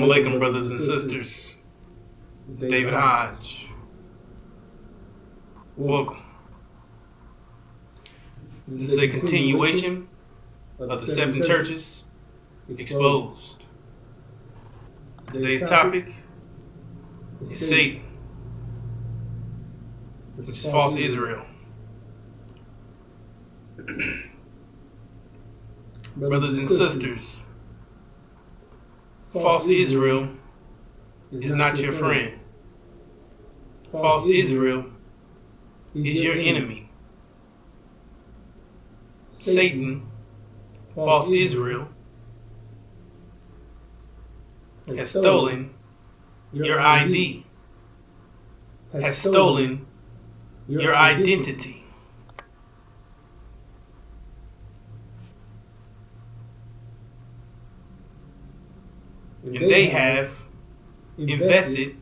Assalamu alaikum, brothers and sisters. David Hodge. Welcome. This is a continuation of the 7 churches exposed. Today's topic is Satan, which is false Israel. Brothers and sisters, false Israel is not your friend. False Israel is your enemy. Satan, false Israel, has stolen your ID, has stolen your identity. And they have invested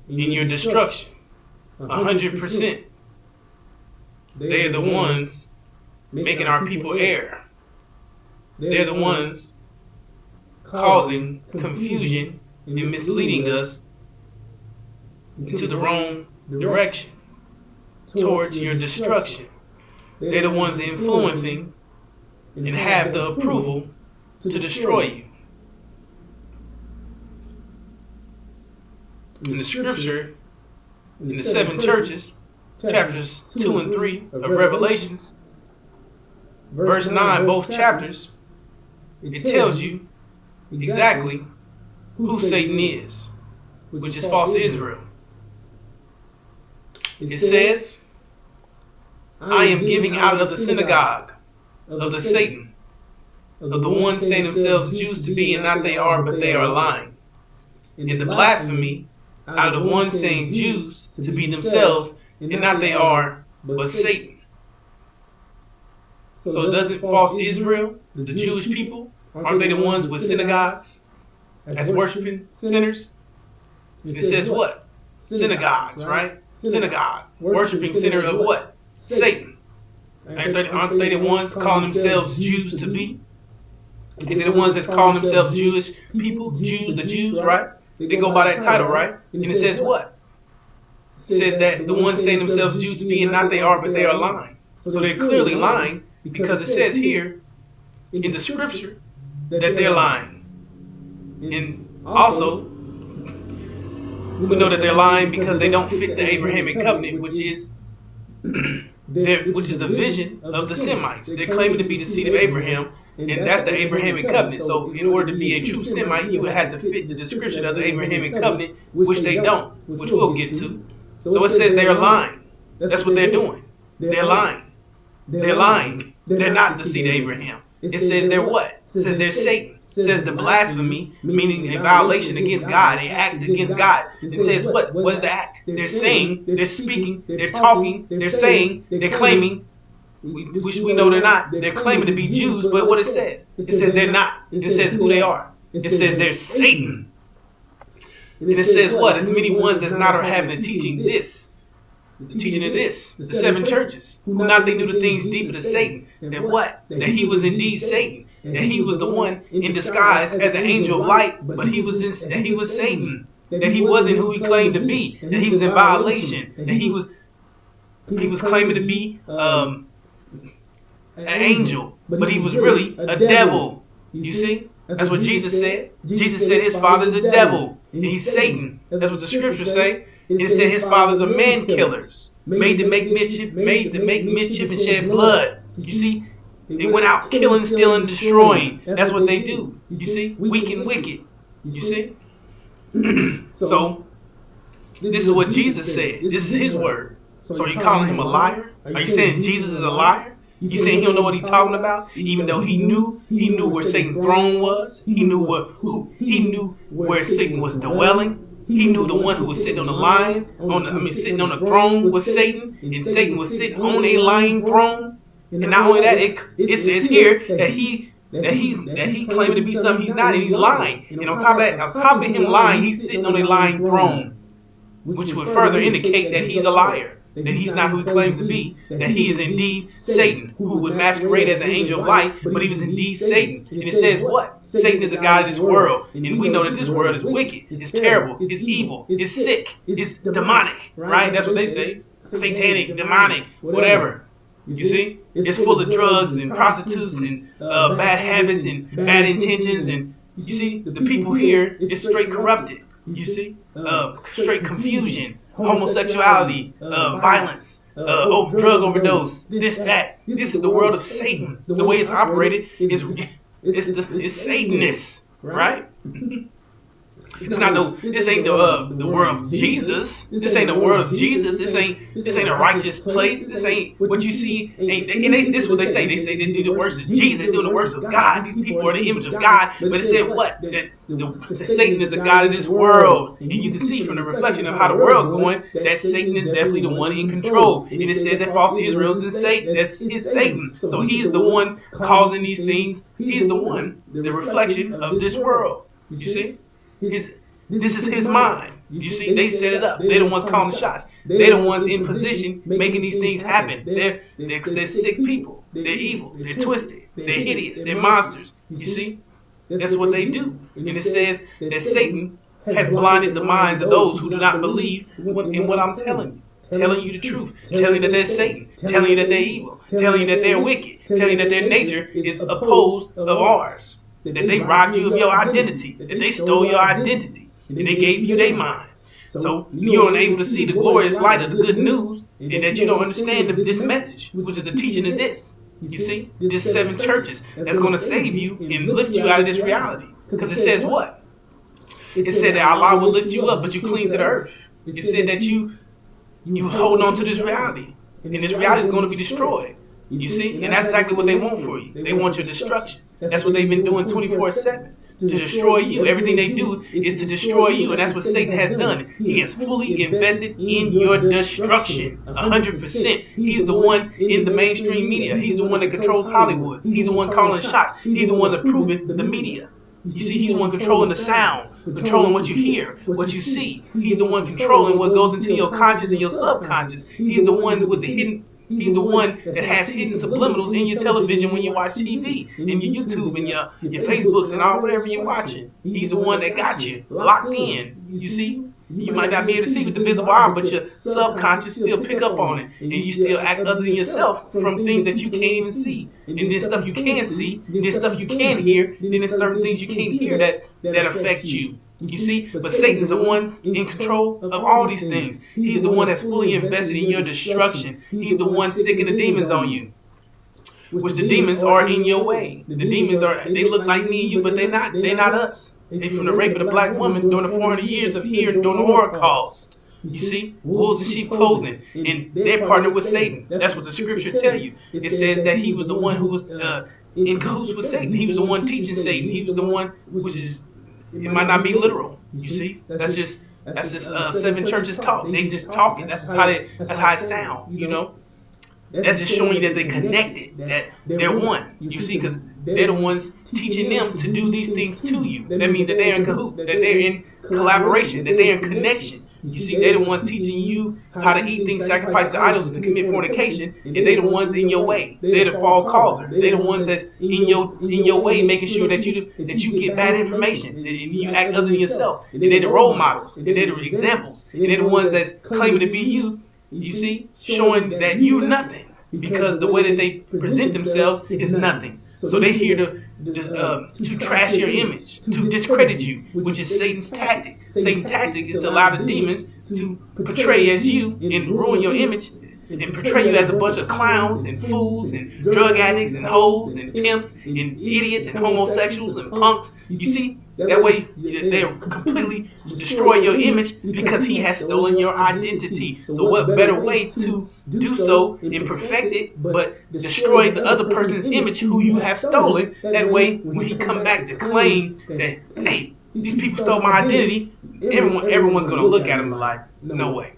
in your destruction 100%. They are the ones making our people err. They're the ones causing confusion and misleading us into the wrong direction towards your destruction. They're the ones influencing and have the approval to destroy you. In the scripture, in the 7 churches, chapters 2 and 3 of Revelations, verse 9, both chapters, it tells you exactly who Satan is, which is false Israel. It says, I am giving out of the synagogue of the Satan, of the ones saying themselves Jews to be, and not they are, but they are lying. And the blasphemy out of the ones saying Jews to be themselves, and not they are, but Satan. So doesn't false Israel, the Jewish people, aren't they the ones with synagogues as worshiping sinners? It says what? Synagogues, right? Synagogue. Worshiping center of what? Satan. Aren't they the ones calling themselves Jews to be? And they're the ones that's calling themselves Jewish people, Jews, the Jews, right? They go by that title, right? And it says what? It says that the ones saying themselves Jews to be, and not they are, but they are lying. So they're clearly lying, because it says here in the scripture that they're lying. And also, we know that they're lying because they don't fit the Abrahamic covenant, which is the vision of the Semites. They're claiming to be the seed of Abraham, and that's the Abrahamic covenant. So in order to be a true Semite, you would have to fit the description of the Abrahamic covenant, which they don't, which we'll get to. So it says they are lying. That's what they're doing. They're lying. They're lying. They're not the seed of Abraham. It says they're what? It says they're Satan. It says the blasphemy, meaning a violation against God, they act against God. It says what? What is the act? They're saying, they're speaking, they're talking, they're saying, they're claiming, which we know they're not. They're claiming to be Jews, but what it says they're not. It says who they are. It says they're Satan. And it says what? As many ones as not are having a teaching this. The teaching of this. The 7 churches. Who not they knew the things deeper to Satan. That what? That he was indeed Satan. That he was the one in disguise as an angel of light, but he was Satan. That he wasn't who he claimed to be. That he was in violation. That he was claiming to be an angel, but he was really a devil. You see? That's what Jesus said. Jesus said his father's a devil, and he's Satan. That's what the scriptures say. It said his fathers are man killers, made to make mischief and shed blood. You see? They went out killing, stealing, destroying. That's what they do. You see? Weak and wicked. You see? So, this is what Jesus said. This is his word. So are you calling him a liar? Are you saying Jesus is a liar? You saying he don't know what he's talking about? Even though he knew where Satan's throne was. He knew where Satan was dwelling. He knew the one who was sitting on the lion, sitting on the throne was Satan, and Satan was sitting on a lying throne. And not only that, it says here that he claiming to be something he's not, and he's lying. And on top of him lying, he's sitting on a lying throne, which would further indicate that he's a liar. that he's not who he claims to be, that he is indeed Satan, who would masquerade as an angel of light, but he was indeed Satan. And it says what? Satan is a god of this world, and we know that this world is wicked, it's terrible, it's evil, it's sick, it's demonic, right? That's what they say. Satanic, demonic, whatever. You see? It's full of drugs and prostitutes and bad habits and bad intentions. And you see, the people here is straight corrupted. You see? Straight confusion, homosexuality, violence, drug overdose, this, that. This is the world of Satan. The way it's operated is Satanist, right? It's not no. This ain't the world of Jesus. This ain't the world of Jesus. This ain't a righteous place. This ain't what you see. This is what they say. They say they do the works of Jesus. They're doing the works of God. These people are the image of God. But it said what? That Satan is the god of this world, and you can see from the reflection of how the world's going that Satan is definitely the one in control. And it says that false Israel is Satan. That's Satan. So he's the one causing these things. He's the one, the reflection of this world. You see. This is his mind. You see, they set it up. They're the ones calling the shots. They're the ones in position making these things happen. They're sick people. They're evil. They're twisted. They're hideous. They're monsters. You see, that's what they do. And it says that Satan has blinded the minds of those who do not believe in what I'm telling you. Telling you the truth. Telling you that they're Satan. Telling you that they're evil. Telling you that they're wicked. Telling you that their nature is opposed of ours. That they robbed you of your identity, that they stole your identity, and they gave you their mind. So you're unable to see the glorious light of the good news, and that you don't understand this message, which is the teaching of this. You see, this 7 churches that's going to save you and lift you out of this reality. Because it says what? It said that Allah will lift you up, but you cling to the earth. It said that you hold on to this reality, and this reality is going to be destroyed. You see? And that's exactly what they want for you. They want your destruction. That's what they've been doing 24/7. To destroy you. Everything they do is to destroy you. And that's what Satan has done. He is fully invested in your destruction. 100%. He's the one in the mainstream media. He's the one that controls Hollywood. He's the one calling shots. He's the one approving the media. You see, he's the one controlling the sound, controlling what you hear, what you see. He's the one controlling what goes into your conscious and your subconscious. He's the one with the hidden. He's the one that has hidden subliminals in your television when you watch TV, in your YouTube, and your Facebooks, and all whatever you're watching. He's the one that got you locked in. You see, you might not be able to see with the visible eye, but your subconscious still pick up on it, and you still act other than yourself from things that you can't even see. And then stuff you can see, then stuff you can hear, then there's certain things you can't hear that affect you. You see, but Satan's the one in control of all these things. He's the one that's fully invested in your destruction. He's the one sicking the demons on you, which the demons are in your way. The demons they look like me and you, but they're not us. They from the rape of the black woman during the 400 years of here during the Holocaust. You see, wolves in sheep clothing, and they're partnered with Satan. That's what the scripture tell you. It says that he was the one who was in cahoots with Satan. He was the one teaching Satan. He was the one, which is, it might not be literal. You see, that's just 7 churches talk. They just talking. That's how it sound. You know, that's just showing you that they're connected, that they're one. You see, because they're the ones teaching them to do these things to you. That means that they're in cahoots, that they're in collaboration, that they're in connection. You see, they're the ones teaching you how to eat things sacrificed to idols, to commit fornication, and they're the ones in your way. They're the fall causer. They're the ones that's in your way, making sure that you get bad information, and you act other than yourself. And they're the role models, and they're the examples, and they're the ones that's claiming to be you. You see, showing that you're nothing, because the way that they present themselves is nothing. So they're here to trash your image, to discredit you, which is Satan's tactic. Satan's tactic is to allow the demons to portray as you and ruin your image and portray you as a bunch of clowns and fools and drug addicts and hoes and pimps and idiots and homosexuals and punks. You see, that way they're completely destroy your image because he has stolen your identity. So what better way to do so and perfect it but destroy the other person's image who you have stolen? That way when he come back to claim that, hey, these people stole my identity, everyone's going to look at him like, no way.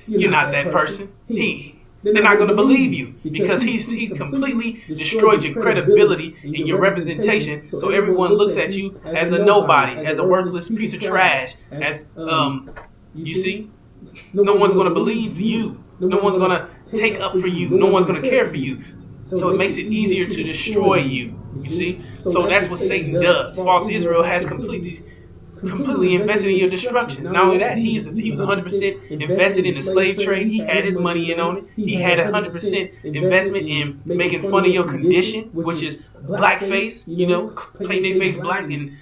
You're not that person. They're not going to believe you because he's completely destroyed your credibility and your representation. So everyone looks at you as a nobody, as a worthless piece of trash. As you see, no one's going to believe you No one's gonna take up for you. No one's gonna care for you. So it makes it easier to destroy you. You see? So that's what Satan does. False Israel has completely invested in your destruction. Not only that, he was 100% invested in the slave trade. He had his money in on it. He had 100% investment in making fun of your condition, which is blackface. Painting their face black and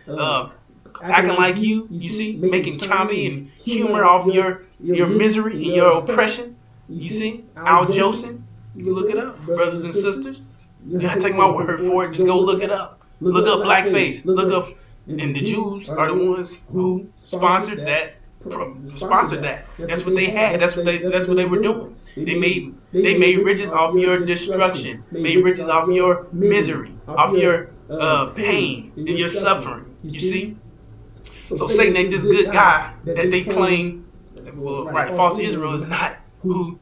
acting like you. You see, making comedy and humor off your misery and your oppression. You see, Al Jolson. You look it up, brothers and sisters. You gotta take my word for it. Just go look it up. Look up blackface. Look up. And the Jews are the ones who sponsored that. That's what they had. That's what they were doing. They made riches off your destruction. Made riches off your misery, off your pain and your suffering. You see. So Satan ain't this good guy that they claim. Well, right? False Israel is not who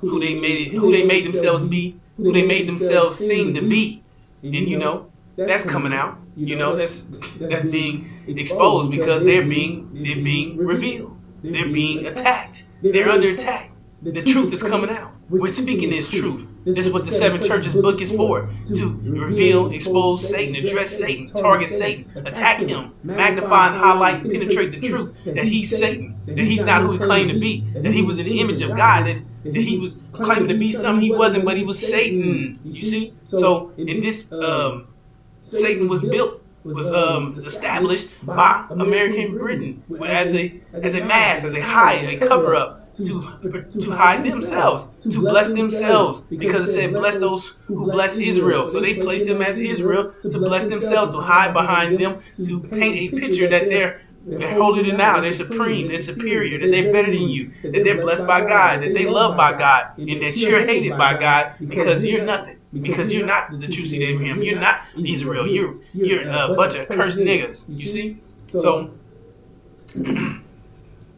they made themselves be. Who they made themselves seem to be. And that's coming out. That's being exposed because they're being revealed. They're being attacked. They're under attack. The truth is coming out. We're speaking this truth. This is what the Seven Churches book is for. To reveal, expose Satan, address Satan, target Satan, attack him, magnify and highlight and penetrate the truth that he's Satan, that he's not who he claimed to be, that he was in the image of God, that he was claiming to be something he wasn't, but he was Satan. You see? So in this Satan was established by American Britain as a mask, as a cover up to hide themselves, to bless themselves, because it said bless those who bless Israel. So they placed them as Israel to bless themselves, to hide behind them, to paint a picture that they're holier than thou, they're supreme, they're superior, that they're better than you, that they're blessed by God, that they love by God, and that you're hated by God because you're nothing. Because you're not the true seed of Abraham. You're not Israel. You're a bunch of cursed niggas. You see? So the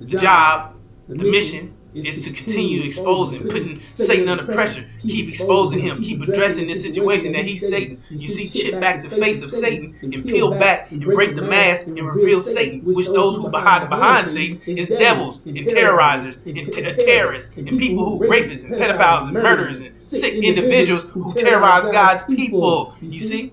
job, the mission is to continue exposing, putting Satan under pressure, keep exposing him, keep addressing this situation that he's Satan. You see, chip back the face of Satan and peel back and break the mask and reveal Satan, which those who behind Satan is devils and terrorizers and terrorists and people who rapists and pedophiles and murderers and sick individuals who terrorize God's people. You see?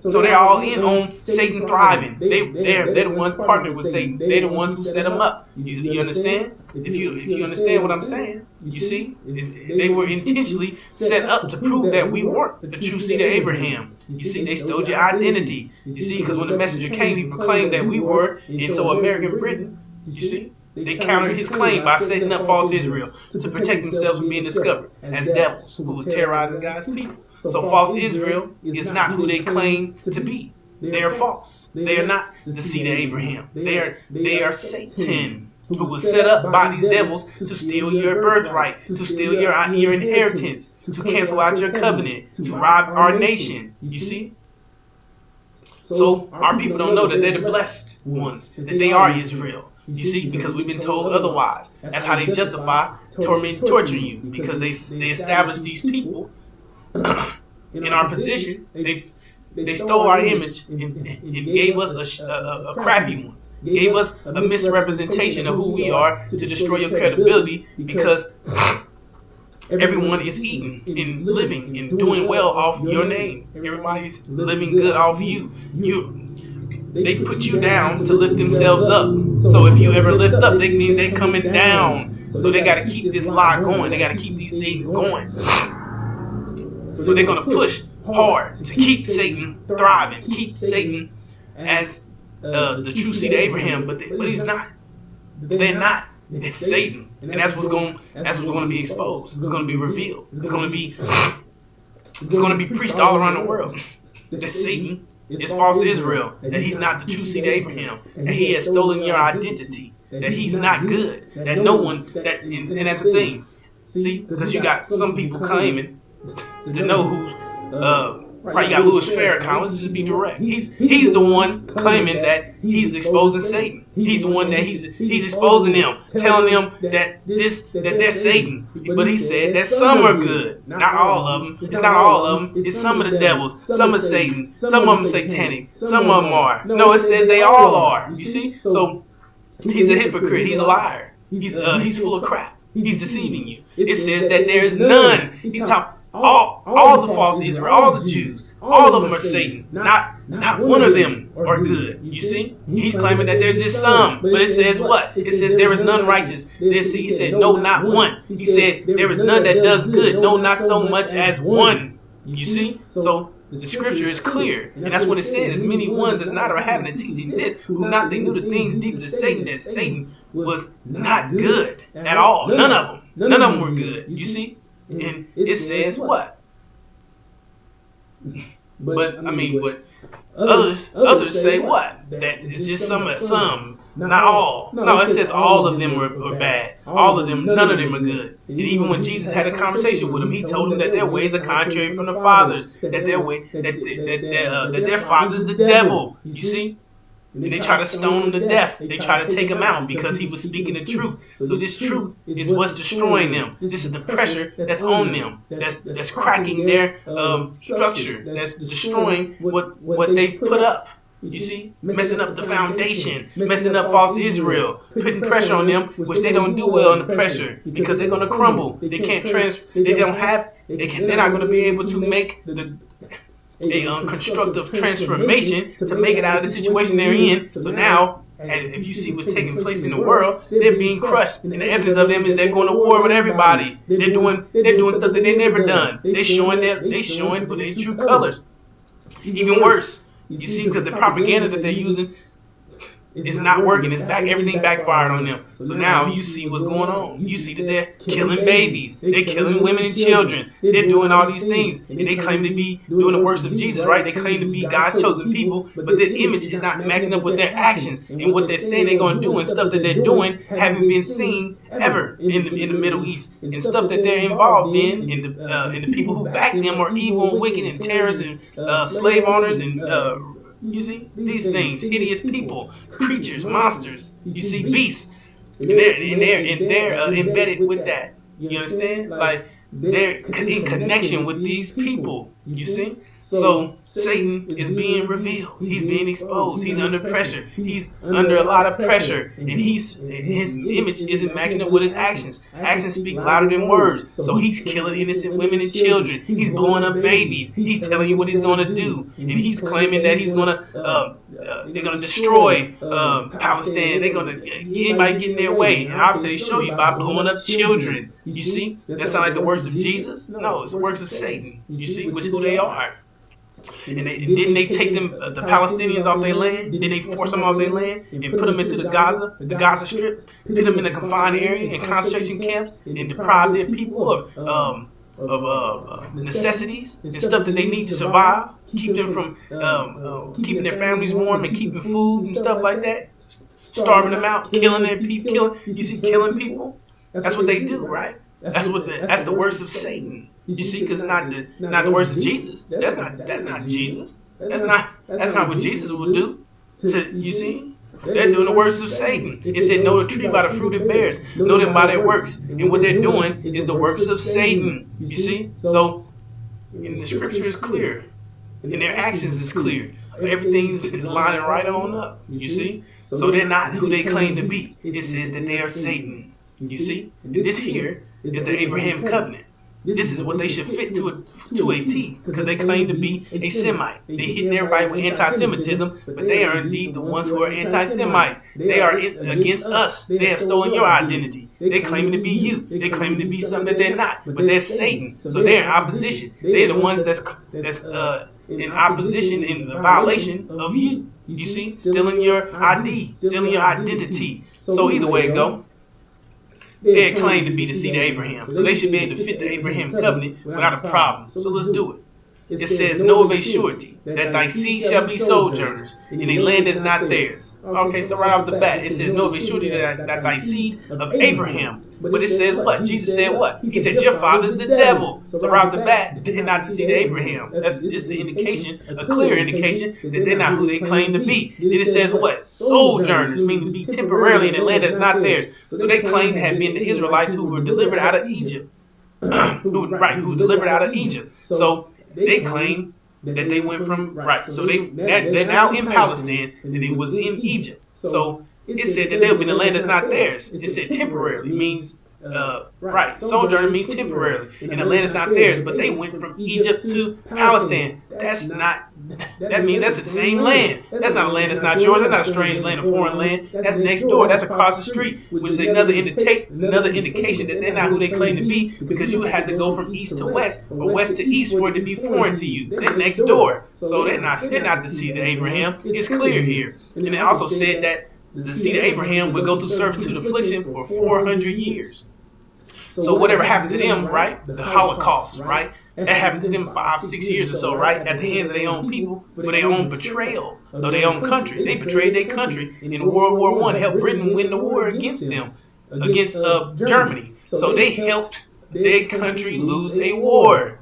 So they're all in on Satan thriving. They're the ones partnered with Satan. They're the ones who set him up. You understand? If you understand what I'm saying, you see, they were intentionally set up to prove that we weren't the true seed of Abraham. You see, they stole your identity. You see, because when the messenger came, he proclaimed that we were, and so American Britain, you see, they countered his claim by setting up false Israel to protect themselves from being discovered as devils who were terrorizing God's people. So false Israel is not who they claim to be. They are false. They are not the seed of Abraham. They are Satan, who was set up by these devils to steal your birthright, to steal your inheritance, to cancel out your covenant, to rob our nation. You see? So our people don't know that they're the blessed ones, that they are Israel. You see, because we've been told otherwise. That's how they justify torturing you, because they established these people in our position. They stole our image and gave us a crappy one. Gave us a misrepresentation of who we are to destroy your credibility, because everyone is eating and living and doing well off your name. Everybody's living good off you. They put you down to lift themselves up. So if you ever lift up, they mean they're coming down. So they got to keep this lie going. They got to keep these things going. So they're going to push hard to keep Satan thriving, keep Satan as the true seed of Abraham, but he's not. They're not. They're Satan, and that's what's going to be exposed. It's going to be revealed. It's going to be preached all around the world that Satan is false Israel, that he's not the true seed of Abraham, and he has stolen your identity, that he's not good, that no one, and that's the thing. See, because you got some people claiming to know who, right, you got Louis Farrakhan. Let's just be direct. He's the one claiming that he's exposing Satan. He's the one that he's exposing them, telling them that they're Satan. But he said that some are good, not all of them. It's not all of them. It's some of the devils. Some are Satan. Some of them satanic. Some of them are. No, it says they all are. You see? So he's a hypocrite. He's a liar. He's full of crap. He's deceiving you. It says that there is none. He's talking all the false Israel, all the Jews, all of them are Satan. Not one of them are good. You see? He's claiming that there's just some. But it says what? It says there is none righteous. He said, no, not one. He said there is none that does good. No, not so much as one. You see? So the scripture is clear. And that's what it said. As many ones as not are having and teaching this, they knew the things deep to Satan, that Satan was not good at all. None of them. None of them were good. You see? And it says what? But others say what? That it's just some, not all. No, it says all of them are bad. All of them, none of them are good. And even when Jesus had a conversation with them, he told them that their ways are contrary from the fathers. That their father's the devil. You see? And they try to stone him to death. They try to take him out because he was speaking the truth. So this truth is what's destroying them. This is the pressure that's on them. That's cracking their structure. That's destroying what they put up. You see? Messing up the foundation. Messing up false Israel. Putting pressure on them, which they don't do well under pressure. Because they're going to crumble. They can't they're not going to be able to make a constructive transformation to make it out of the situation they're in. So now, and if you see what's taking place in the world, they're being crushed. And the evidence of them is they're going to war with everybody. They're doing stuff that they've never done. They're showing their true colors. Even worse, you see, because the propaganda that they're using is not working. Everything backfired on them. So now you see what's going on. You see that they're killing babies. They're killing women and children. They're doing all these things. And they claim to be doing the works of Jesus, right? They claim to be God's chosen people. But their image is not matching up with their actions. And what they're saying they're going to do and stuff that they're doing haven't been seen ever in the Middle East. And stuff that they're involved in, and the people who back them are evil and wicked and terrorists and slave owners and you see, these things, hideous people, creatures, monsters, you see, beasts, and they're embedded with that. You understand? Like, they're in connection with these people, you see? So Satan is being revealed. He's being exposed. He's under pressure. He's under a lot of pressure. And his image isn't matching up with his actions. Actions speak louder than words. So he's killing innocent women and children. He's blowing up babies. He's telling you what he's going to do. And he's claiming that he's going to, they're going to destroy Palestine. They're going to, anybody get in their way. And obviously they show you by blowing up children. You see? That sound like the words of Jesus? No, it's the words of Satan. You see? Which who they are. And didn't they take them, the Palestinians off their land? Didn't they force them off their land and put them into the Gaza Strip, put them in a confined area in concentration camps and deprive their people of necessities and stuff that they need to survive, keep them from keeping their families warm and keeping food and stuff like that, starving them out, killing their people, killing people. That's what they do, right? That's the works of Satan. You see, because it's not the works of Jesus. That's not Jesus. That's not what Jesus would do. You see, they're doing the works of Satan. It said, "Know the tree by the fruit it bears. Know them by their works." And what they're doing is the works of Satan. You see, so and the scripture is clear, and their actions is clear. Everything is lining right on up. You see, so they're not who they claim to be. It says that they are Satan. You see, and this here is the Abraham covenant. This is what they should fit to a T, because they claim to be a Semite. They're hitting everybody with anti-Semitism, but they are indeed the ones who are anti-Semites. They are against us. They have stolen your identity. They claim to be you. They claim to be something that they're not, but they're Satan. So they're in opposition. They're the ones that's in opposition, in the violation of you. You see, stealing your ID, stealing your identity. So either way it go, they claim to be the seed of Abraham. So they should be able to fit the Abraham covenant without a problem. So let's do it. It says, "Know of a surety that thy seed shall be sojourners in a land that's not theirs." Okay, so right off the bat, it says, "Know of a surety that thy seed of Abraham." But it says what? Jesus said what? He said, "Your father's the devil." So right off the bat, they're not the seed of Abraham. That's just an indication, a clear indication that they're not who they claim to be. Then it says what? Sojourners, meaning to be temporarily in a land that's not theirs. So they claim to have been the Israelites who were delivered out of Egypt. who delivered out of Egypt. So they claim that they went from, right, so they're now in Palestine, and it was in Egypt. So it said that they'll be in a land that's not theirs. It said temporarily, means Right. Sojourner means temporarily, and the land is not theirs. But they went from Egypt to Palestine. That's not. That means that's the same land. That's not a land that's not yours. That's not a strange land, a foreign land. That's next door. That's across the street, which is another indication that they're not who they claim to be, because you had to go from east to west or west to east for it to be foreign to you. They're next door, so they're not the seed of Abraham. It's clear here, and it also said that the seed of Abraham would go through servitude affliction for 400 years. So whatever happened to them, right? The Holocaust, right? That happened to them 5-6 years or so, right? At the hands of their own people for their own betrayal of their own country. They betrayed their country in World War I, helped Britain win the war against them, against Germany. So they helped their country lose a war.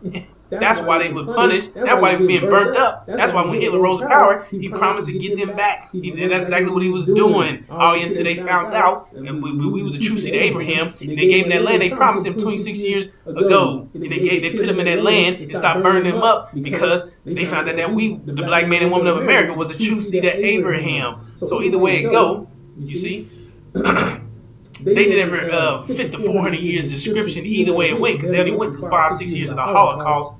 That's why they were punished. That's why they were being burnt up. That's why when Hitler rose to power, he promised to get them back. And that's exactly what he was doing. All until they found out, and we was a true seed of Abraham. And they gave him that land. They promised him 26 years ago. And they put him in that land and stopped burning him up, because they found out that we, the black man and woman of America, was the true seed of Abraham. So either way it go, you see, they never fit the 400 years description either way it went, because they only went through 5-6 years of the Holocaust.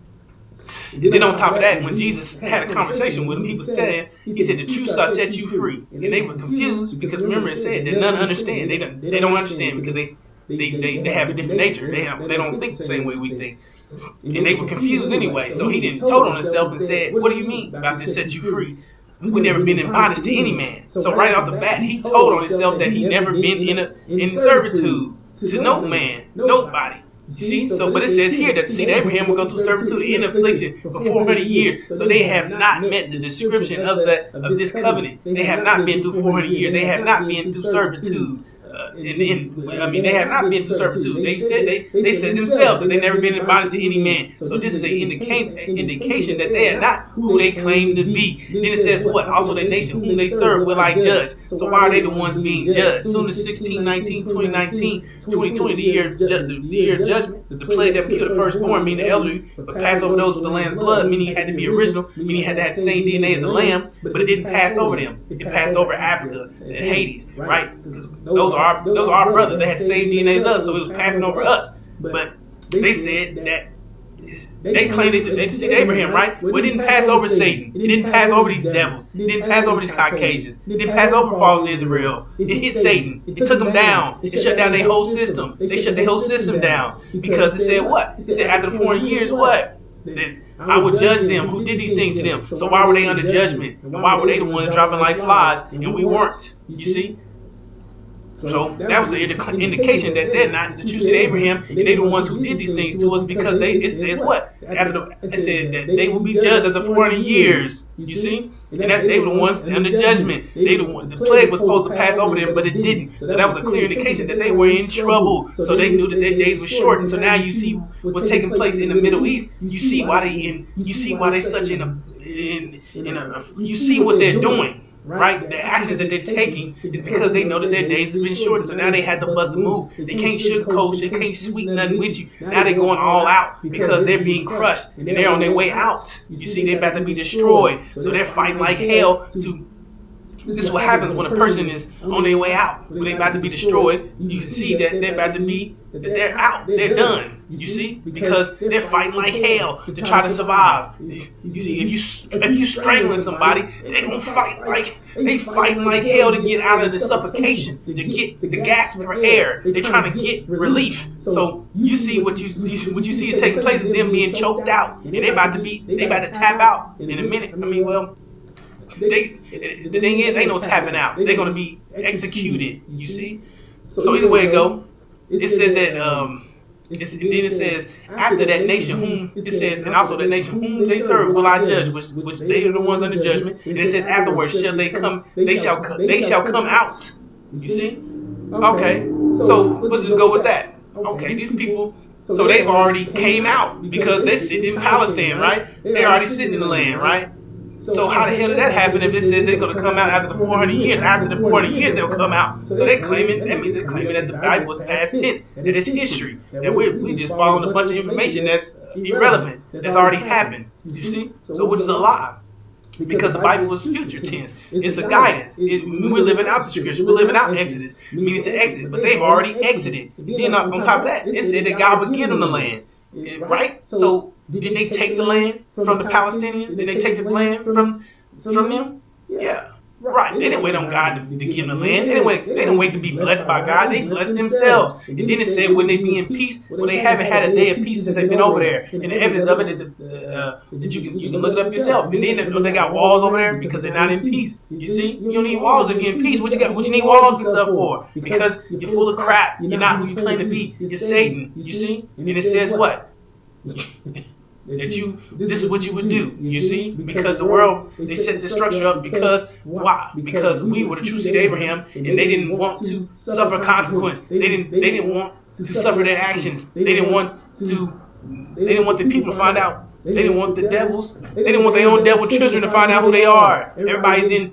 And then on top of that, when Jesus had a conversation with them, he said, the truth shall set you free. And they were confused, because remember it said that none understand. They don't understand, because they have a different nature. They don't think the same way we think. And they were confused anyway. So he then told on himself and said, what do you mean about this set you free? We never been in bondage to any man. So right off the bat, he told on himself that he never been in servitude to no man, nobody. You see, so but it says here that the seed of Abraham will go through servitude in affliction for 400 years. So they have not met the description of this covenant. They have not been through 400 years. They have not been through servitude. They have not been through servitude. They said themselves that they never been in bondage to any man. So this is an indication that they are not who they claim to be. Then it says what? Also the nation whom they serve will I judge. So why are they the ones being judged? Soon as 1619, 2019, 2020, the year of judgment, the plague that killed the firstborn, meaning the elderly, but pass over those with the lamb's blood, meaning he had to be original, meaning he had to have the same DNA as a lamb, but it didn't pass over them. It passed over Africa and Hades, right? Because those are our brothers. They had the same DNA as us, so it was passing over us. But they said that they claimed they seed Abraham, right? But it didn't pass over Satan. It didn't pass over these devils. It didn't pass over these Caucasians. It didn't pass over false Israel. It hit Satan. It took them down. It shut down their whole system. They shut their whole system down, because it said what? It said after the 400 years, what? That I would judge them who did these things to them. So why were they under judgment? And why were they the ones dropping like flies and we weren't? You see? So that was the indication that they're not the true seed of Abraham, and they're the ones who did these things to us, because it says what? It said that they will be judged after 400 years. You see? And they were the ones under judgment. The plague was supposed to pass over them, but it didn't. So that was a clear indication that they were in trouble. So they knew that their days were shortened. So now you see what's taking place in the Middle East. You see why they such you see what they're doing. Right? The actions that they're taking is because they know that their days have been shortened. So now they had to bust a move. They can't sugarcoat, they can't sweeten nothing with you. Now they're going all out because they're being crushed and they're on their way out. You see, they're about to be destroyed. So they're fighting like hell to. This is what happens when a person is on their way out. When they're about to be destroyed, you can see that they're out. They're done. You see, because they're fighting like hell to try to survive. You see, if you strangling somebody, they're gonna fight fighting like hell to get out of the suffocation, to get the gasp for air. They're trying to get relief. So you see what you see is taking place is them being choked out, and they about to tap out in a minute. I mean, well. The thing is, ain't no tapping out. They're going to be executed, you see? So either way it go, it says that, it says, after that nation whom, it says, and also the nation whom they serve will I judge, which they are the ones under judgment. And it says, afterwards shall they come, they shall come out, you see? Okay, so let's just go with that. Okay, these people, so they've already came out because they're sitting in Palestine, right? They're already sitting in the land, right? So how the hell did that happen if it says they're going to come out after the 400 years? After the 400 years, they'll come out. So they're claiming, that means they're claiming that the Bible was past tense, that it's history, that we just following a bunch of information that's irrelevant, that's already happened, you see? So which is a lie. Because the Bible was future tense. It's a guidance. We're living out the scripture. We're living out Exodus, meaning to exit. But they've already exited. Then on top of that, it said that God would give them the land. Right? So did they take the land from the Palestinians? Did they take the land from them? Yeah. Right. They didn't wait on God to give them the land. They didn't wait to be blessed by God. They blessed themselves. And then it said when they be in peace, well, they haven't had a day of peace since they've been over there. And the evidence of it that you can look it up yourself. And then they got walls over there because they're not in peace. You see? You don't need walls if you're in peace. What you need walls and stuff for? Because you're full of crap. You're not who you claim to be. You're Satan. You see? And it says what? This is what you would do, you see? Because the world, they set this structure up because, why? Because we were the true seed of Abraham, and they didn't want to suffer consequence. They didn't want to suffer their actions. They didn't want the people to find out. They didn't want the devils. They didn't want their own devil children to find out who they are. Everybody's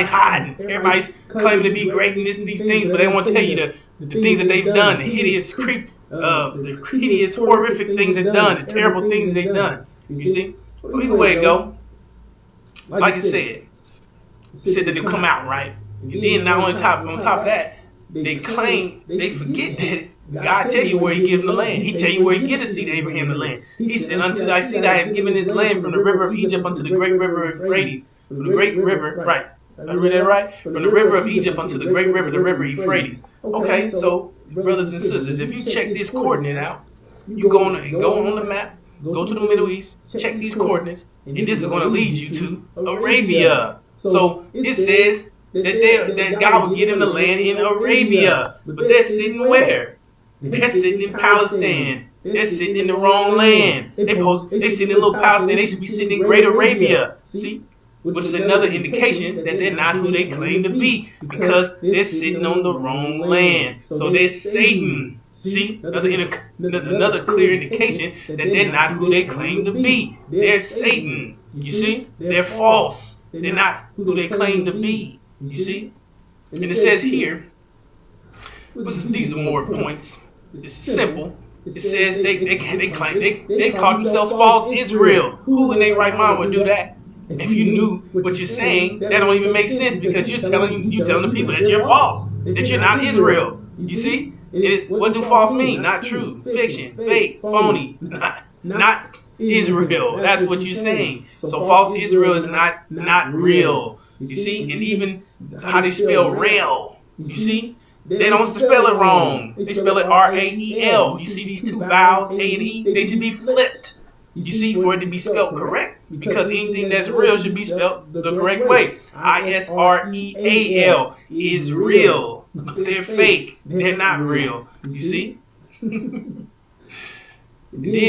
hiding. Everybody's claiming to be great and these things, but they won't tell you the things that they've done, the hideous horrific things they've done, the terrible things they've done. You see? Well, either way it go, like it said that they come out, right? And then now on top of that, they forget that God tell you where He give them the land. He tell you where He give the seed of Abraham the land. He said, "Unto thy seed I have given this land from the river of Egypt unto the great river Euphrates." From the great river, right? I read that right? From the river of Egypt unto the great river, the river Euphrates. Okay, so brothers and sisters, if you check this coordinate out, you go on the map, go to the Middle East, check these coordinates, and this is going to lead you to Arabia. So it says that God will give them the land in Arabia, but they're sitting where? They're sitting in Palestine. They're sitting in the wrong land. They're sitting in little Palestine. They should be sitting in Great Arabia. See? Which is another indication that they're not who they claim to be, because they're sitting on the wrong land. So they're Satan. See, another clear indication that they're not who they claim to be. They're Satan. You see, they're false. They're not who they claim to be. You see, and it says here, these are more points. It's simple. It says they call themselves false Israel. Who in their right mind would do that? If you knew what you're saying, that don't even make sense, because you're telling the people that you're false, that you're not Israel. You see? What do false mean? Not true, fiction, fake, phony, not Israel. That's what you're saying. So false Israel is not real. You see? And even how they spell rail, you see? They don't spell it wrong. They spell it RAEL. You see these two vowels, A and E? They should be flipped. You see, for it to be spelled correct, because anything that's real should be spelled the correct way. ISREAL is real. They're fake. They're not real. You see? Then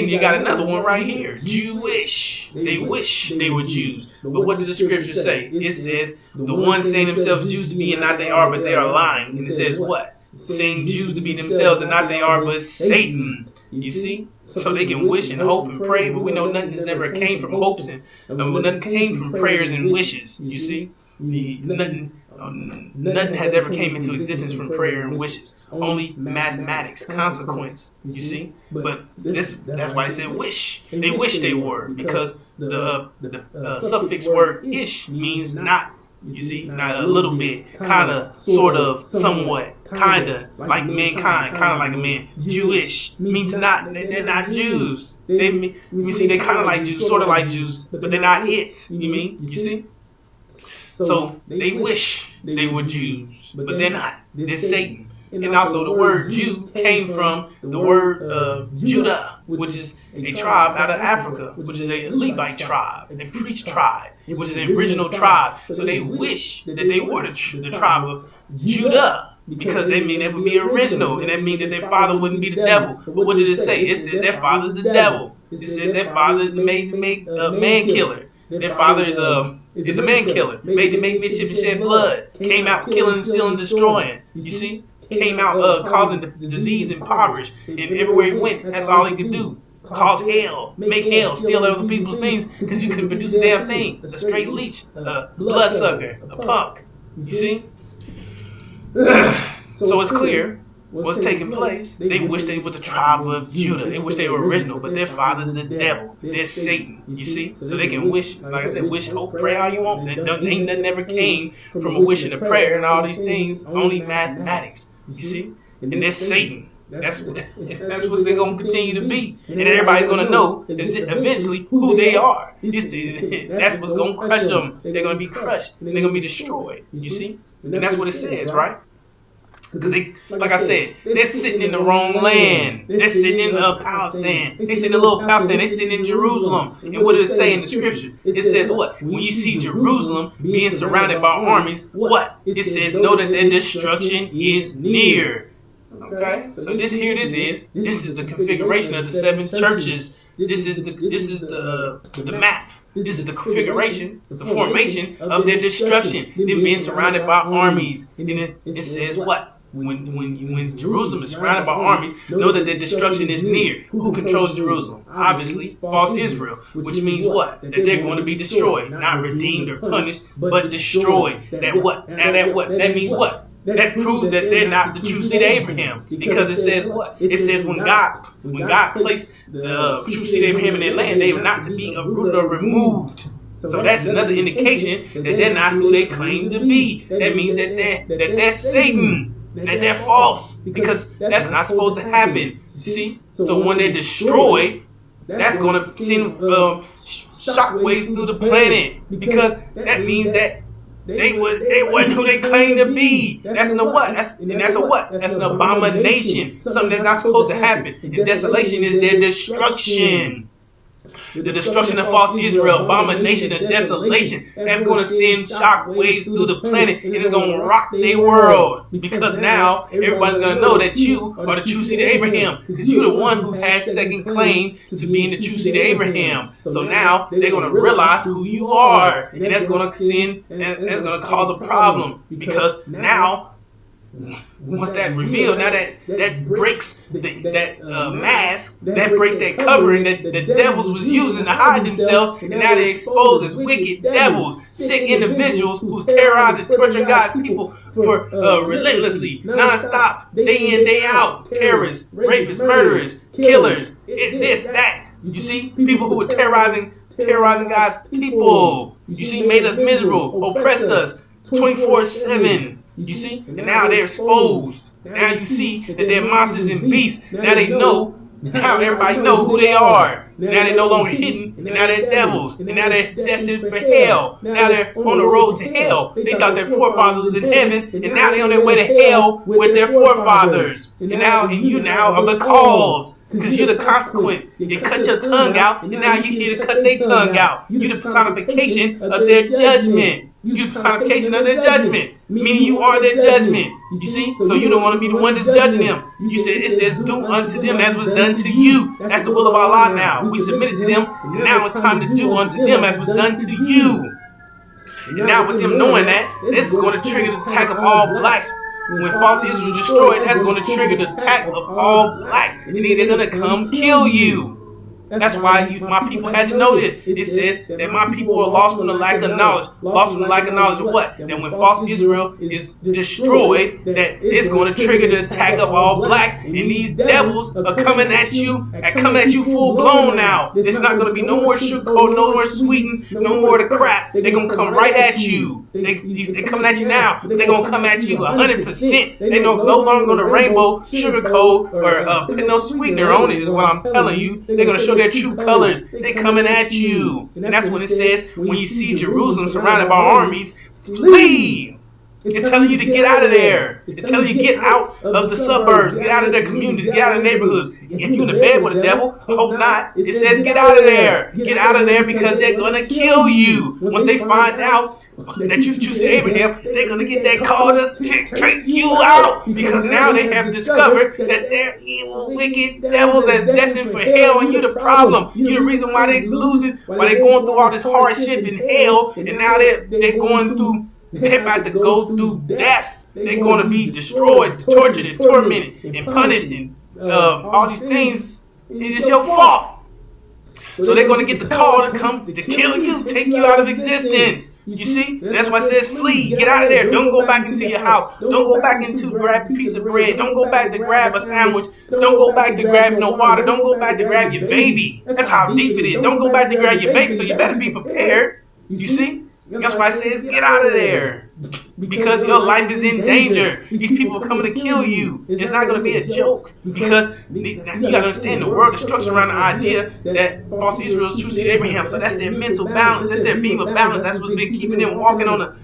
you got another one right here. Jewish. They wish they were Jews. But what does the scripture say? It says, the ones saying themselves Jews to be, and not they are, but they are lying. And it says what? Saying Jews to be themselves, and not they are, but Satan. You see? So they can wish and hope and pray, but we know nothing has ever came from hopes and nothing came from prayers and wishes. You see? Nothing has ever came into existence from prayer and wishes. Only mathematics, consequence. You see? But that's why they said wish. They wish they were, because the suffix word ish means not. You see? Not a little bit, kind of, sort of, somewhat, kind of, like mankind, kind of like a man. Jewish means not. They're not Jews. They kind of like Jews, sort of like Jews, but they're not it. You see? So they wish they were Jews, but they're not. They're Satan. And also the word Jew came from the word Judah, which is a tribe out of Africa, which is a Levite tribe, a priest tribe, which is an original tribe. So they wish that they were the tribe of Judah, because they mean that would be original, and that means that their father wouldn't be the devil. But what did it say? It says their father's the devil. It says their father is made to make a man killer. Their father is a man killer, made to make mischief and shed blood. Came out killing and stealing, destroying. You see? Came out causing disease and impoverished. And everywhere he went, that's all he could do. Cause hell, make hell, steal other people's things, because you couldn't produce a damn thing. A straight leech, a bloodsucker, a punk. You see? So it's clear what's taking place. They wish they were the tribe of Judah. They wish they were original, but their father's the devil. They're Satan. You see? So they can wish, like I said, wish, hope, pray all you want. Ain't nothing ever came from a wish and a prayer and all these things. Only mathematics. You see? And they're Satan. That's what they're going to continue to be. And everybody's going to know eventually who they are. That's what's going to crush them. They're going to be crushed. They're going to be destroyed. You see? And that's what it says, right? Because they, like I said, they're sitting in the wrong land. They're sitting in Palestine. They're sitting in a little Palestine. They're sitting in Jerusalem. And what does it say in the scripture? It says what? When you see Jerusalem being surrounded by armies, what? It says, know that their destruction is near. Okay? So this is the configuration of the 7 churches. This is the map. This is the configuration, the formation of their destruction. Them being surrounded by armies. And it says what? When Jerusalem is surrounded by armies, know that their destruction is near. Who controls Jerusalem? Obviously, false Israel, which means what? That they're going to be destroyed, not redeemed or punished, but destroyed. That what? Now that what? That means what? That proves that they're not the true seed of Abraham, because it says what? It says when God placed the true seed of Abraham in their land, they were not to be uprooted or removed. So that's another indication that they're not who they claim to be. That means that they're Satan. That they're false, because that's not supposed to happen. See? So when they're destroyed, that's going to send shockwaves through the planet, because that means that they wasn't who they claim to be. That's a what? That's a what? That's an abomination. Something that's not supposed to happen. And desolation is their destruction. The destruction of false Israel, abomination and desolation. That's going to send shockwaves through the planet, and it's going to rock their world. Because now everybody's going to know that you are the true seed of Abraham, because you're the one who has second claim to being the true seed of Abraham. So now they're going to realize who you are, and that's going to cause a problem, because now, once that revealed, now that breaks that mask, that breaks that covering that the devils was using to hide themselves, and now they're exposed as wicked devils, sick individuals who terrorize and torture God's people for relentlessly, non-stop, day in, day out, terrorists, rapists, murderers, killers, this, that. You see, people who were terrorizing God's people. You see, made us miserable, oppressed us 24/7. You see? And now they're exposed. Now you see that they're monsters and beasts. Now they know. Now everybody know who they are. Now they're no longer hidden. And now they're devils. And now they're destined for hell. Now they're on the road to hell. They thought their forefathers was in heaven. And now they're on their way to hell with their forefathers. And you now are the cause. Because you're the consequence. You cut your tongue out, and now you're here to cut their tongue out. You're the personification of their judgment. You're the personification of their judgment. Meaning you are their judgment. You see? So you don't want to be the one that's judging them. It says, do unto them as was done to you. That's the will of Allah now. We submitted to them, and now it's time to do unto them as was done to you. And now with them knowing that, this is going to trigger the attack of all blacks. When false Israel is destroyed, that's going to trigger the attack of all blacks. And they're going to come kill you. That's why my people had to know this. It says that my people are lost from the lack of knowledge. Lost from the lack of knowledge of what? That when false Israel is destroyed, that it's going to trigger the attack of all blacks. And these devils are coming at you full blown now. There's not going to be no more sugarcoat, no more sweetened, no more of the crap. They're going to come right at you. They're coming at you now. They're going to come at you 100%. They're no longer going to rainbow, sugarcoat, or put no sweetener on it, is what I'm telling you. They're going to show their true colors. They're coming at you. And that's when it says, when you see Jerusalem surrounded by armies, flee. It's telling you to get out of there. It's telling you to get out of the suburbs, get out of their communities, get out of neighborhoods. If you're in the bed with the devil, hope not. It says get out of there. Get out of there, because they're going to kill you. Once they find out that you choose Abraham, they're going to get that call to take you out, because now they have discovered that they're evil, wicked devils that's destined for hell, and you're the problem. You're the reason why they're losing, why they're going through all this hardship in hell, and now they're going through. They're about to go through death. They're going to be destroyed, tortured, and tormented, and punished, and all these things. It's your fault. So they're going to get the call to come to kill you, take you out of existence. You see? That's why it says flee. Get out of there. Don't go back into your house. Don't go back into grab a piece of bread. Don't go back to grab a sandwich. Don't go back to grab no water. Don't go back to grab your baby. That's how deep it is. Don't go back to grab your baby, so you better be prepared. You see? That's why it says get out of there. Because your life is in danger. These people are coming to kill you. It's not going to be a joke. Because you got to understand the world is structured around the idea that false Israel is true seed Abraham. So that's their mental balance. That's their beam of balance. That's what's been keeping them walking on the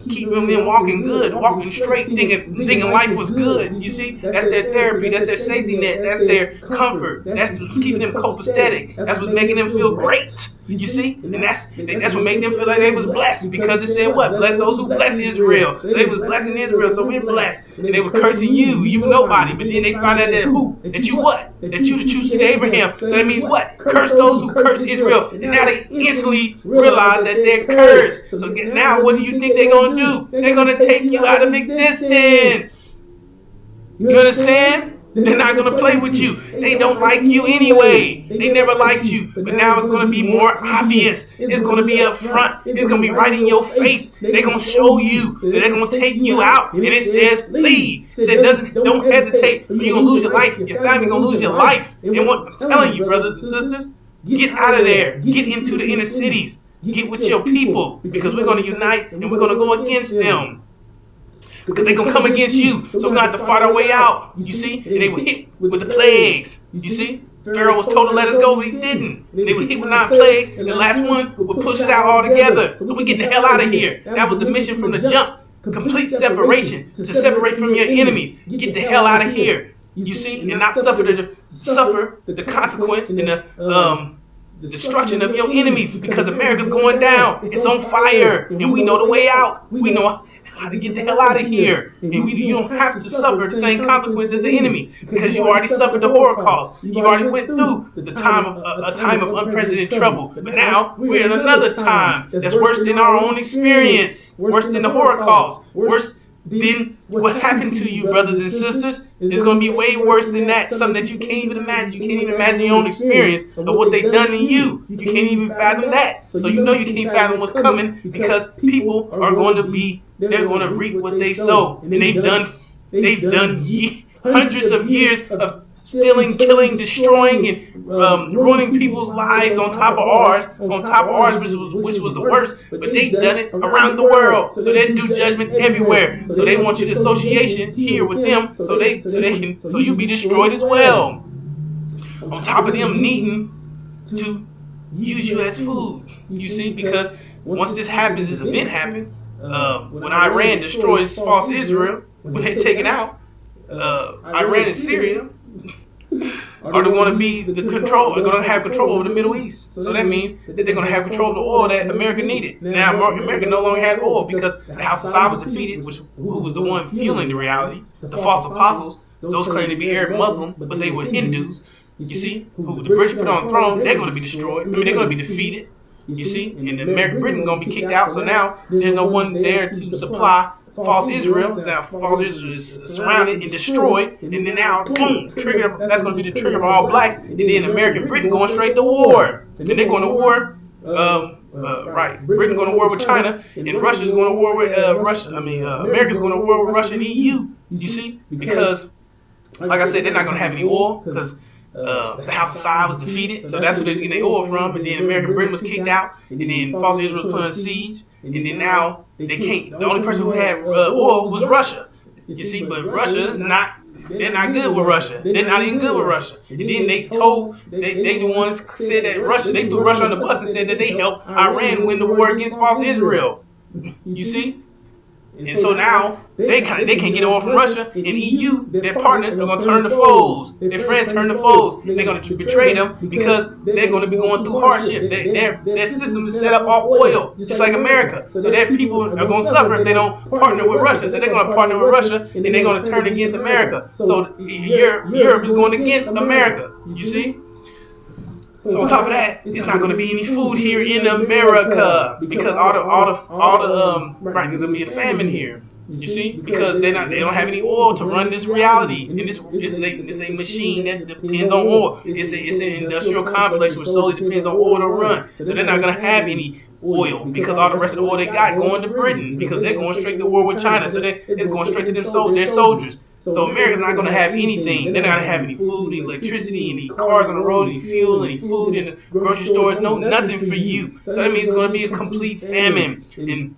keeping them walking good, walking straight, thinking life was good. You see, that's their therapy, that's their safety net, that's their comfort, that's keeping them copacetic, that's what's making them feel great. You see, and that's what made them feel like they was blessed, because it said what? Bless those who bless Israel. So they was blessing Israel, so we're blessed. And they were cursing you nobody. But then they found out that who? That you what? That you the true seed of Abraham. So that means what? Curse those who curse Israel. And now they instantly realize that they're cursed. So now what do you think they're going to do? They're going to take you out of existence. You understand? They're not going to play with you. They don't like you anyway. They never liked you. But now it's going to be more obvious. It's going to be up front. It's going to be right in your face. They're going to show you. They're going to take you out. And it says flee. It says don't hesitate. You're going to lose your life. Your family going to lose your life. And what I'm telling you, brothers and sisters, get out of there. Get into the inner cities. Get with your people. Because we're going to unite and we're going to go against them. Because they're going to come against you. So we're going to have to fight our way out. You see? And they were hit with the plagues. You see? Pharaoh was told to let us go, but he didn't. They were hit with 9 plagues. And the last one would push us out altogether. So we get the hell out of here. That was the mission from the jump. Complete separation. To separate from your enemies. Get the hell out of here. You see? And not suffer the consequence and the destruction of your enemies. Because America's going down. It's on fire. And we know the way out. We know how to get the hell out of here. And you don't have to suffer the same consequences as the enemy, because you already suffered the Holocaust. You already went through the time of a time of unprecedented trouble. But now we're in another time that's worse than our own experience, worse than the Holocaust, worse than what happened to you, brothers and sisters. It's going to be way worse than that. Something that you can't even imagine. You can't even imagine your own experience of what they've done to you. You can't even fathom that. So you know you can't fathom what's coming, because people are going to be, they're going to reap what they sow. And they've done hundreds of years of stealing, killing, destroying, and ruining people's lives on top of ours, which was the worst. But they've done it around the world, so they do judgment everywhere. So they want you to association here with them, so you be destroyed as well. On top of them needing to use you as food, you see, because once this happens, this event happened. When Iran destroys false Israel, when they take it out, Iran and Syria are going to be are going to have control over the Middle East. So that means that they're going to have control of the oil that America needed. Now America no longer has oil, because the House of Saud was defeated, who was the one fueling the reality. The false apostles, those claim to be Arab Muslim, but they were Hindus. You see, who the British put on the throne, they're going to be destroyed. I mean, they're going to be defeated. You see, and the American Britain going to be kicked out. So now there's no one there to supply false Israel. Now false Israel is surrounded and destroyed, and then now boom, trigger. That's going to be the trigger of all blacks. And then American Britain going straight to war. And then they're going to war. Right, Britain going to war with China, and Russia's going to war with America's going to war with Russia and EU. You see, because like I said, they're not going to have any oil, because the House of Saud was defeated, so that's where they're getting their oil from. And then American Britain was kicked out, and then false Israel was put on siege, and then now they can't. The only person who had oil was Russia. You see, but Russia they're not good with Russia. They're not even good with Russia. And then they the ones said that they threw Russia on the bus and said that they helped Iran win the war against false Israel. You see? And so now they can't get oil from Russia, and EU, their partners, are going to turn to foes. Their friends turn to foes. They're going to betray them, because they're going to be going through hardship. Their system is set up off oil, just like America. So their people are going to suffer if they don't partner with Russia. So they're going to partner with Russia, and they're going to turn against America. So Europe is going against America. You see? So on top of that, it's not going to be any food here in America, because all the there's going to be a famine here. You see, because they don't have any oil to run this reality, and this is a machine that depends on oil. It's an industrial complex which solely depends on oil to run. So they're not gonna have any oil because all the rest of the oil they got going to Britain because they're going straight to war with China. So it's going straight to their soldiers. So America's not gonna have anything. They're not gonna have any food, any electricity, any cars on the road, any fuel, any food in the grocery stores. No, nothing for you. So that means it's gonna be a complete famine and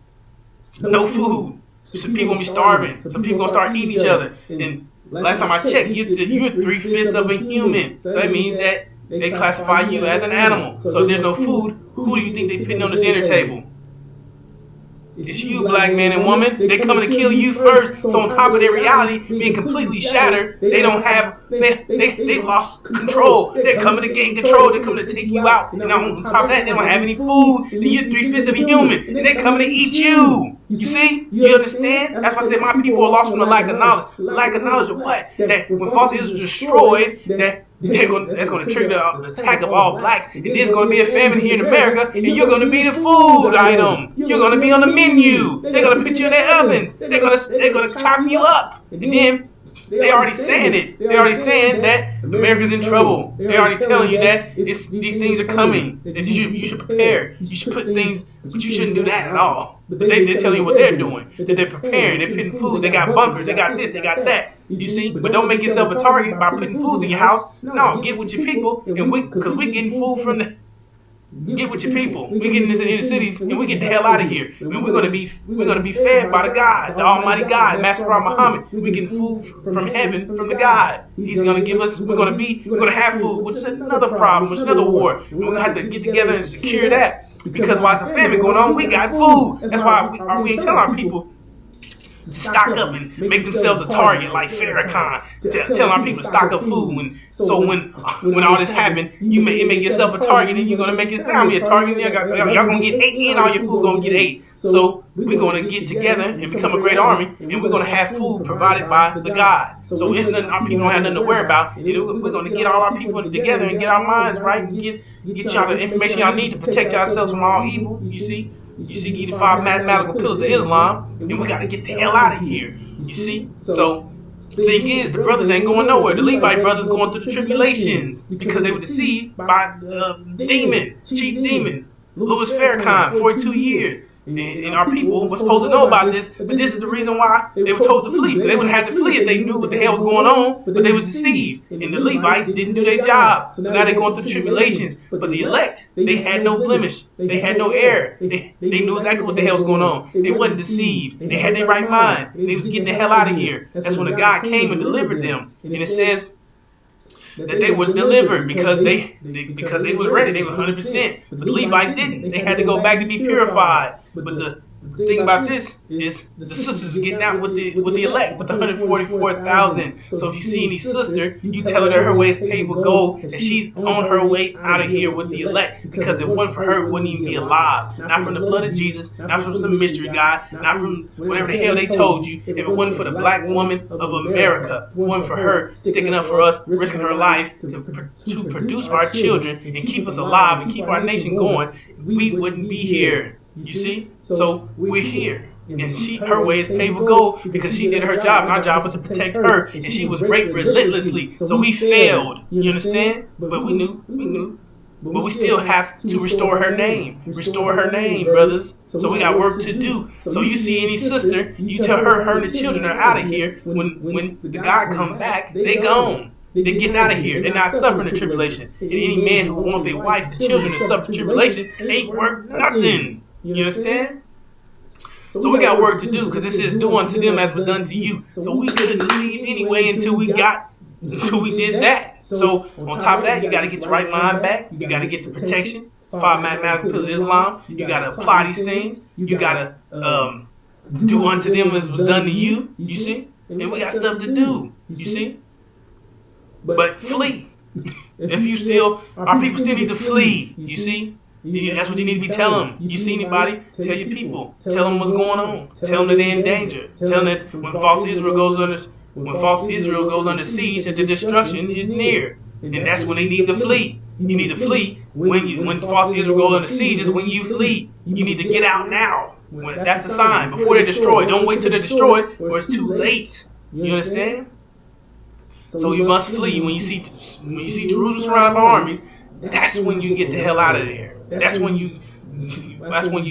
no food. Some people gonna be starving. Some people gonna start eating each other. And last time I checked, you're 3/5 of a human. So that means that they classify you as an animal. So if there's no food, who do you think they putting on the dinner table? It's you, black man and woman. They coming to kill you first. So on top of their reality being completely shattered, they lost control. They're coming to gain control. They're coming to take you out. And on top of that, they don't have any food. And you're 3/5 of a human. And they're coming to eat you. You see? You understand? That's why I said my people are lost from the lack of knowledge. The lack of knowledge of what? That when false Israel is destroyed, that's going to trigger the attack of all blacks. And there's going to be a famine here in America, and you're going to be the food item. You're going to be on the menu. They're going to put you in their ovens. They're going to chop you up. And then they already saying it. They already saying that America's in trouble. They already telling you that these things are coming. That you should prepare. You should put things, but you shouldn't do that at all. But they're telling you what they're doing. That they're preparing. They're putting foods. They got bunkers. They got this. They got that. You see? But don't make yourself a target by putting foods in your house. No, get with your people, and because we're getting food from the. Get with your people. We're getting this in the cities, and we get the hell out of here. And we're gonna be fed by the God, the Almighty God, Master Muhammad. We're getting food from heaven, from the God. He's gonna give us. We're gonna have food, which is another problem, which is another war. And we're gonna have to get together and secure that. Because while it's a famine going on, we got food. That's why we ain't telling our people to stock up and make themselves a target like Farrakhan, telling our people to stock up food. So when all this happened, you make yourself a target, and you're gonna make his family a target. Y'all gonna get ate, and all your food gonna get ate. So we're gonna get together and become a great army, and we're gonna have food provided by the God. So it's nothing, our people don't have nothing to worry about. We're gonna get all our people together and get our minds right, and get y'all the information y'all need to protect yourselves from all evil. You see, get the 5 mathematical pillars of Islam, and we got to get the hell out of here. You see? So, the thing is, the brothers ain't going nowhere. The Levite brothers going through the tribulations because they were deceived by chief demon, Louis Farrakhan, 42 years. And our people were supposed to know about this, but this is the reason why they were told to flee. They wouldn't have to flee if they knew what the hell was going on, but they was deceived. And the Levites didn't do their job. So now they're going through tribulations. But the elect, they had no blemish. They had no error. They knew exactly what the hell was going on. They wasn't deceived. They had their right mind. They was getting the hell out of here. That's when the God came and delivered them. And it says that they was delivered because they was ready. They were 100%. But the Levites didn't. They had to go back to be purified. But the thing about this is the sisters getting out with the elect, with the 144,000. So if you see any sister, you tell her that her way is paved with gold, and she's on her way out of here with the elect. Because if it wasn't for her, it wouldn't even be alive. Not from the blood of Jesus, not from some mystery God, not from whatever the hell they told you. If it wasn't for the black woman of America, if it wasn't for her sticking up for us, risking her life to produce our children and keep us alive and keep our nation going, we wouldn't be here. You see? So we're here. And her way is paved with gold because she did her job, and our job was to protect her, and she was raped relentlessly. So we failed. You understand? But we knew. But we still have to restore her name. Restore her name, brothers. So we got work to do. So you see any sister, you tell her and the children are out of here. When the God come back, they gone. They're getting out of here. They're not suffering the tribulation. And any man who wants their wife, the children, to suffer tribulation ain't worth nothing. You understand? So we got work to do because it says do unto them as was done to you. So we couldn't leave anyway until we did that. So on top of that, you got to get your right mind back. You got to get the protection. 5 mathematical pillars of Islam. You got to apply these things. You got to do unto them as was done to you. You see? And we got stuff to do. You see? But flee. Our people still need to flee. You see? That's what you need to be telling them. You see anybody? Tell your people. Tell them what's going on. Tell them that they're in danger. Tell them that when false Israel goes under siege, that the destruction is near, and that's when they need to flee. You need to flee when false Israel goes under siege. Is when you flee. You need to get out now. That's the sign. Before they're destroyed. Don't wait till they're destroyed or it's too late. You understand? So you must flee. When you see Jerusalem surrounded by armies, that's when you get the hell out of there. That's when you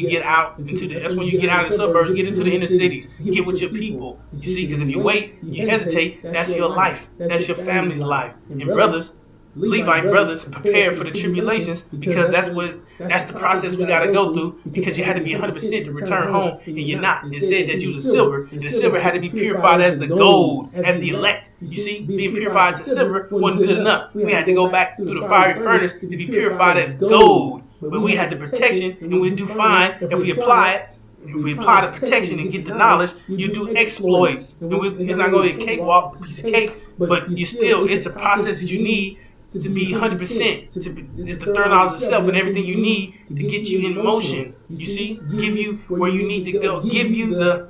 get out into the. That's when you get out of the suburbs, get into the inner cities, get with your people. You see, because if you wait, you hesitate. That's your life. That's your family's life. And brothers, Levite brothers, prepare for the tribulations because that's the process we got to go through. Because you had to be 100% to return home, and you're not. It said that you was a silver, and the silver had to be purified as the gold, as the elect. You see, being purified as silver wasn't good enough. We had to go back through the fiery furnace to be purified as gold. But we had the protection, and we do fine if we apply it. If we apply the protection and get the knowledge, you do exploits. It's not going to be a cakewalk, piece of cake, but it's the process that you need to be 100%. It's the third knowledge of self and everything you need to get you in motion. You see, give you where you need to go, give you the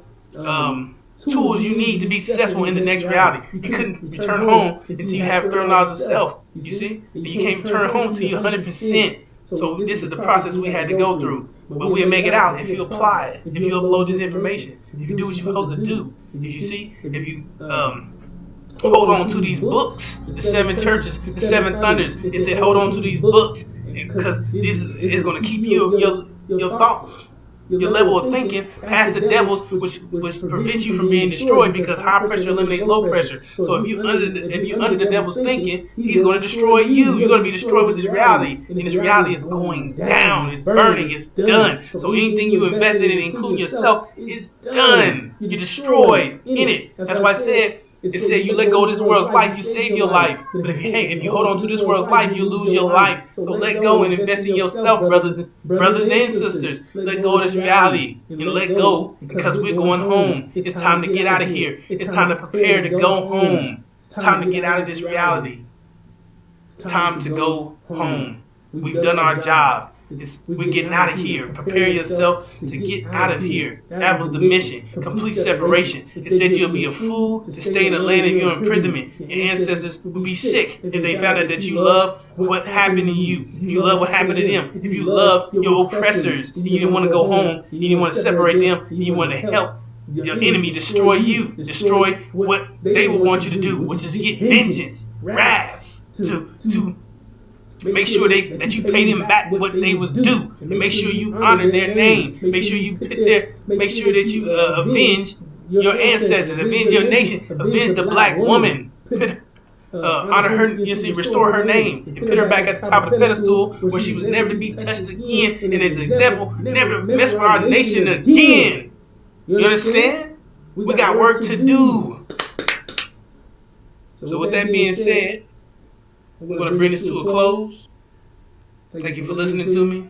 tools you need to be successful in the next reality. You couldn't return home until you have third knowledge of self. You see, and you can't return home until you're 100%. So this is the process we had to go through. But we'll make it out if you apply it, if you upload this information, if you do what you're supposed to do. If you hold on to these books, the 7 churches, the 7 thunders. It said hold on to these books because this is going to keep your thought, your level of thinking past the devils, which prevents you from being destroyed because high pressure eliminates low pressure. So if you under the devil's thinking, he's going to destroy you. You're going to be destroyed with this reality, and this reality is going down. It's burning. It's done. So anything you invested in, including yourself, is done. You're destroyed in it. That's why it said you let go of this world's life, you save your life. But if you hold on to this world's life, you lose your life. So let go and invest in yourself, brothers and sisters. Let go of this reality and let go because we're going home. It's time to get out of here. It's time to prepare to go home. It's time to get out of this reality. It's time to go home. We've done our job. We're getting out of here. Prepare yourself to get out of here. That was the mission. Complete separation. It said you'll be a fool to stay in the land of your imprisonment. Your ancestors would be sick if they found out that you love what happened to you. If you love what happened to them. If you love your oppressors. And you didn't want to go home. You didn't want to separate them. And you want to help your enemy destroy you. Destroy what they would want you to do, which is to get vengeance, wrath, to make sure that you pay them back what they was due, and make sure you honor their name. Make sure you make sure that you avenge your ancestors, avenge your nation, avenge the black woman. Honor her, you see, restore her name, and put her back at the top of the pedestal where she was never to be touched again. And as an example, never mess with our nation again. You understand? We got work to do. So with that being said, we're going to bring this to a close. Thank you for listening to me.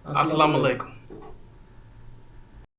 Assalamu alaikum.